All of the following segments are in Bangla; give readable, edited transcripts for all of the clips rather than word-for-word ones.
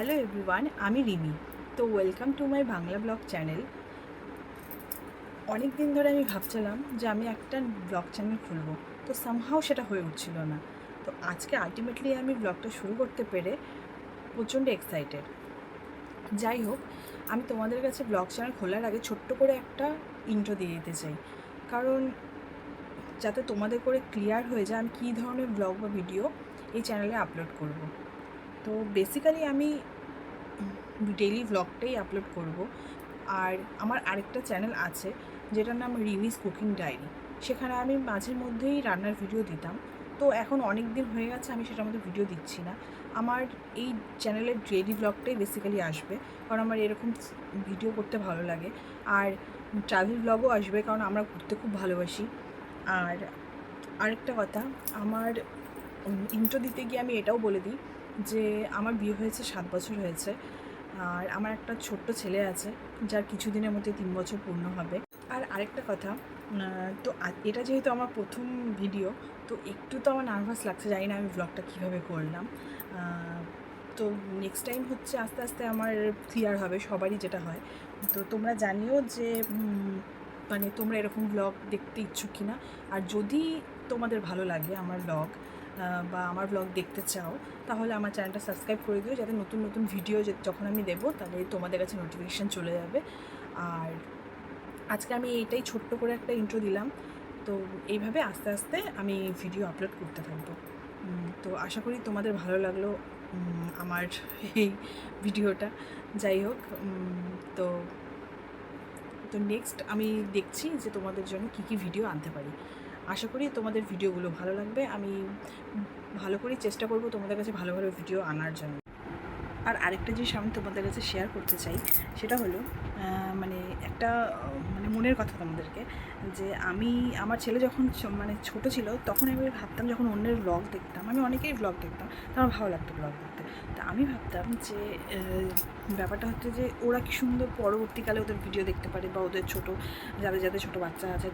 হ্যালো এভরিওয়ান, আমি রিমি। তো welcome to my Bangla blog channel. অনেক দিন ধরে আমি ভাবছিলাম যে আমি একটা ব্লগ চ্যানেল খুলবো, তো সামহাও সেটা হয়ে উঠছিল না। তো আজকে আলটিমেটলি আমি ব্লগটা শুরু করতে পেরে প্রচণ্ড এক্সাইটেড। যাই হোক, আমি তোমাদের কাছে ব্লগ চ্যানেল খোলার আগে ছোট্ট করে একটা ইন্ট্রো দিয়ে দিতে চাই, কারণ যাতে তোমাদের করে ক্লিয়ার হয়ে যায় আমি কী ধরনের ব্লগ বা ভিডিও এই চ্যানেলে আপলোড করব। তো বেসিক্যালি আমি ডেইলি ব্লগটাই আপলোড করব। আর আমার আরেকটা চ্যানেল আছে যেটার নাম রিমিস কুকিং ডায়েরি। সেখানে আমি মাঝে মধ্যেই রান্নার ভিডিও দিতাম। তো এখন অনেক দিন হয়ে গেছে আমি সেটার মধ্যে ভিডিও দিচ্ছি না। আমার এই চ্যানেলের ডেইলি ব্লগটাই বেসিক্যালি আসবে, কারণ আমার এরকম ভিডিও করতে ভালো লাগে। আর ট্রাভেল ব্লগও আসবে, কারণ আমরা ঘুরতে খুব ভালোবাসি। আর আরেকটা কথা, আমার ইন্ট্রো দিতে গিয়ে আমি এটাও বলে দিই যে আমার বিয়ে হয়েছে 7 বছর হয়েছে। আর আমার একটা ছোট্ট ছেলে আছে, যার কিছুদিনের মধ্যে 3 বছর পূর্ণ হবে। আর আরেকটা কথা, তো এটা যেহেতু আমার প্রথম ভিডিও, তো একটু তো আমার নার্ভাস লাগছে, জানি না আমি ব্লগটা কীভাবে করলাম। তো নেক্সট টাইম হচ্ছে আস্তে আস্তে আমার ক্লিয়ার হবে, সবারই যেটা হয়। তো তোমরা জানিও যে মানে তোমরা এরকম ব্লগ দেখতে ইচ্ছুক কিনা। আর যদি তোমাদের ভালো লাগে আমার ব্লগ বা আমার ব্লগ দেখতে চাও, তাহলে আমার চ্যানেলটা সাবস্ক্রাইব করে দিও, যাতে নতুন নতুন ভিডিও যখন আমি দেবো তাহলে তোমাদের কাছে নোটিফিকেশান চলে যাবে। আর আজকে আমি এইটাই ছোট্ট করে একটা ইন্ট্রো দিলাম। তো এইভাবে আস্তে আস্তে আমি ভিডিও আপলোড করতে থাকবো। তো আশা করি তোমাদের ভালো লাগলো আমার এই ভিডিওটা। যাই হোক, তো তো নেক্সট আমি দেখছি যে তোমাদের জন্য কী কী ভিডিও আনতে পারি। আশা করি তোমাদের ভিডিওগুলো ভালো লাগবে। আমি ভালো করেই চেষ্টা করব তোমাদের কাছে ভালো ভালো ভিডিও আনার জন্য। আর আরেকটা জিনিস আমি তোমাদের কাছে শেয়ার করতে চাই, সেটা হলো মানে একটা মানে মনের কথা তোমাদেরকে, যে আমার ছেলে যখন মানে ছোটো ছিল, তখন আমি ভাবতাম, যখন অন্যের ব্লগ দেখতাম, আমি অনেকেই ব্লগ দেখতাম, তো আমার ভালো লাগতো ব্লগ দেখতে। তা আমি ভাবতাম যে ব্যাপারটা হচ্ছে যে ওরা কি সুন্দর পরবর্তীকালে ওদের ভিডিও দেখতে পারে, বা ওদের যাদের যাদের ছোটো বাচ্চা আছে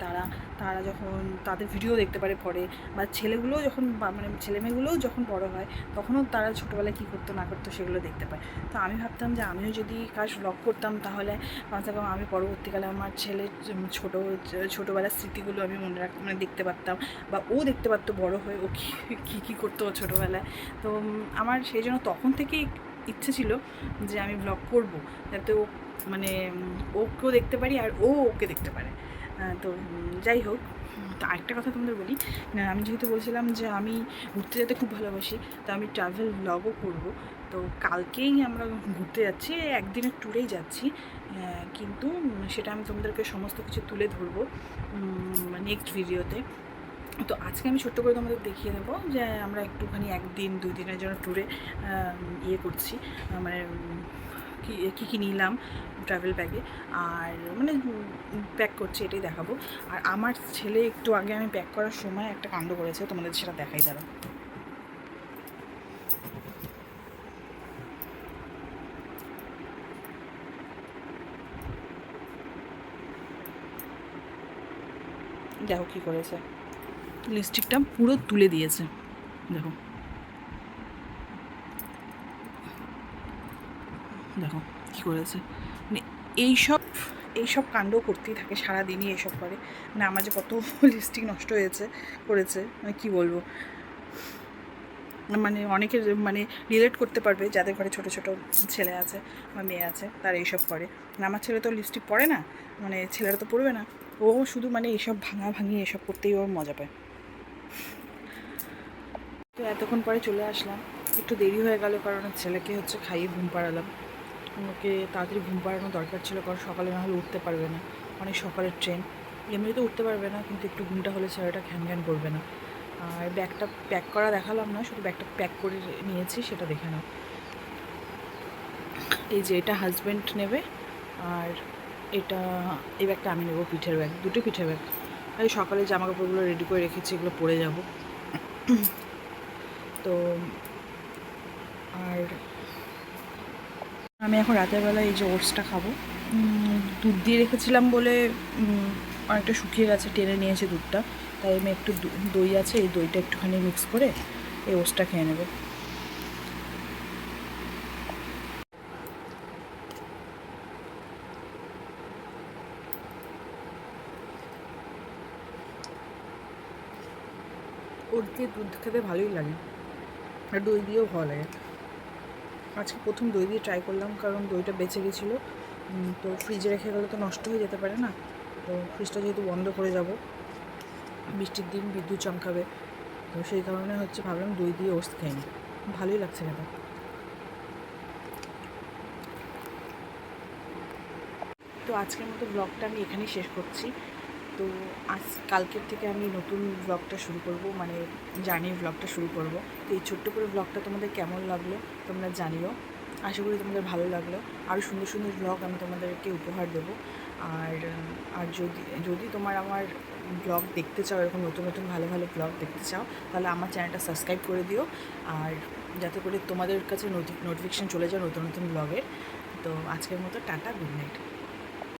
তারা যখন তাদের ভিডিও দেখতে পারে পরে, বা ছেলেগুলোও যখন মানে ছেলেমেয়েগুলোও যখন বড়ো হয়, তখনও তারা ছোটোবেলায় কী করতো না করতো সেগুলো দেখতে পায়। তো আমি ভাবতাম যে আমিও যদি কাজ ব্লগ করতাম, তাহলে কমসে কম আমি পরবর্তীকালে আমার ছেলের ছোটোবেলার স্মৃতিগুলো আমি মানে দেখতে পারতাম, বা ও দেখতে পারতো বড়ো হয়ে ও কী করতো ছোটোবেলায়। তো আমার সেই জন্য তখন থেকেই ইচ্ছে ছিল যে আমি ব্লগ করব, যাতে ও মানে ওকেও দেখতে পারি আর ও ওকে দেখতে পারে। তো যাই হোক, তো আরেকটা কথা তোমাদের বলি, আমি যেহেতু বলছিলাম যে আমি ঘুরতে যেতে খুব ভালোবাসি, তো আমি ট্রাভেল ব্লগও করব। তো কালকেই আমরা ঘুরতে যাচ্ছি, একদিনের ট্যুরেই যাচ্ছি, কিন্তু সেটা আমি তোমাদেরকে সমস্ত কিছু তুলে ধরবো নেক্সট ভিডিওতে। তো আজকে আমি ছোট্ট করে তোমাদের দেখিয়ে দেবো যে আমরা একটুখানি 1-2 দিনের জন্য ট্যুরে করছি, মানে কী নিলাম ট্রাভেল ব্যাগে, আর মানে প্যাক করছি এটাই দেখাবো। আর আমার ছেলে একটু আগে আমি প্যাক করার সময় একটা কাণ্ড করেছে, তোমাদের সেটা দেখাই দাঁড়া। দেখো কী করেছে, লিপস্টিকটা পুরো তুলে দিয়েছে, দেখো দেখো কী করেছে। মানে এইসব কাণ্ড করতেই থাকে, সারাদিনই এইসব করে। মানে আমার যে কত লিপস্টিক নষ্ট করেছে, মানে কী বলবো। মানে অনেকে মানে রিলেট করতে পারবে, যাদের ঘরে ছোটো ছোটো ছেলে আছে বা মেয়ে আছে, তারা এইসব করে। মানে আমার ছেলে তো লিপস্টিক পরে না, মানে ছেলেরা তো পরবে না, ও শুধু মানে এইসব ভাঙাভাঙি এসব করতেই ওর মজা পায়। তো এতক্ষণ পরে চলে আসলাম, একটু দেরি হয়ে গেল, কারণ ছেলেকে হচ্ছে খাইয়ে ঘুম পাড়ালাম। ওকে তাড়াতাড়ি ঘুম পাড়ানো দরকার ছিল, কারণ সকালে না হলে উঠতে পারবে না, অনেক সকালের ট্রেন। এমনিতে উঠতে পারবে না, কিন্তু একটু ঘুমটা হলে ছেলেটা ঘ্যান করবে না। আর ব্যাগটা প্যাক করা দেখালাম না, শুধু ব্যাগটা প্যাক করে নিয়েছি, সেটা দেখে নাও। এই যে এটা হাজব্যান্ড নেবে, আর এই ব্যাগটা আমি নেবো, পিঠের ব্যাগ, দুটো পিঠের ব্যাগ। এই সকালে জামা কাপড়গুলো রেডি করে রেখেছি, এগুলো পরে যাব। তো আর আমি এখন রাতের বেলা এই যে ওটসটা খাবো। দুধ দিয়ে রেখেছিলাম বলে অনেকটা শুকিয়ে গেছে, টেনে নিয়েছে দুধটা, তাই আমি একটু দই আছে, এই দইটা একটুখানি মিক্স করে এই ওটসটা খেয়ে নেব। ওর দিয়ে দুধ খেতে ভালোই লাগে, আর দই দিয়েও ভালো লাগে। আজকে প্রথম দই দিয়ে ট্রাই করলাম, কারণ দইটা বেঁচে গেছিলো। তো ফ্রিজে রেখে গেলে তো নষ্ট হয়ে যেতে পারে না, তো ফ্রিজটা যেহেতু বন্ধ করে যাব, বৃষ্টির দিন বিদ্যুৎ চমকাবে, তো সেই কারণে হচ্ছে ভাবলাম দই দিয়ে ওটস খাই নি। ভালোই লাগছে খেতে। তো আজকের মতো ব্লগটা আমি এখানেই শেষ করছি। তো কালকের থেকে আমি নতুন ব্লগটা শুরু করব, মানে জার্নির ব্লগটা শুরু করব। তো এই ছোট্ট করে ব্লগটা তোমাদের কেমন লাগলো তোমরা জানিও। আশা করি তোমাদের ভালো লাগলো। আরও সুন্দর সুন্দর ব্লগ আমি তোমাদেরকে উপহার দেবো। আর আর যদি যদি তোমার আমার ব্লগ দেখতে চাও, এরকম নতুন নতুন ভালো ভালো ব্লগ দেখতে চাও, তাহলে আমার চ্যানেলটা সাবস্ক্রাইব করে দিও, আর যাতে করে তোমাদের কাছে নোটিফিকেশান চলে যায় নতুন নতুন ব্লগের। তো আজকের মতো টাটা, গুড নাইট।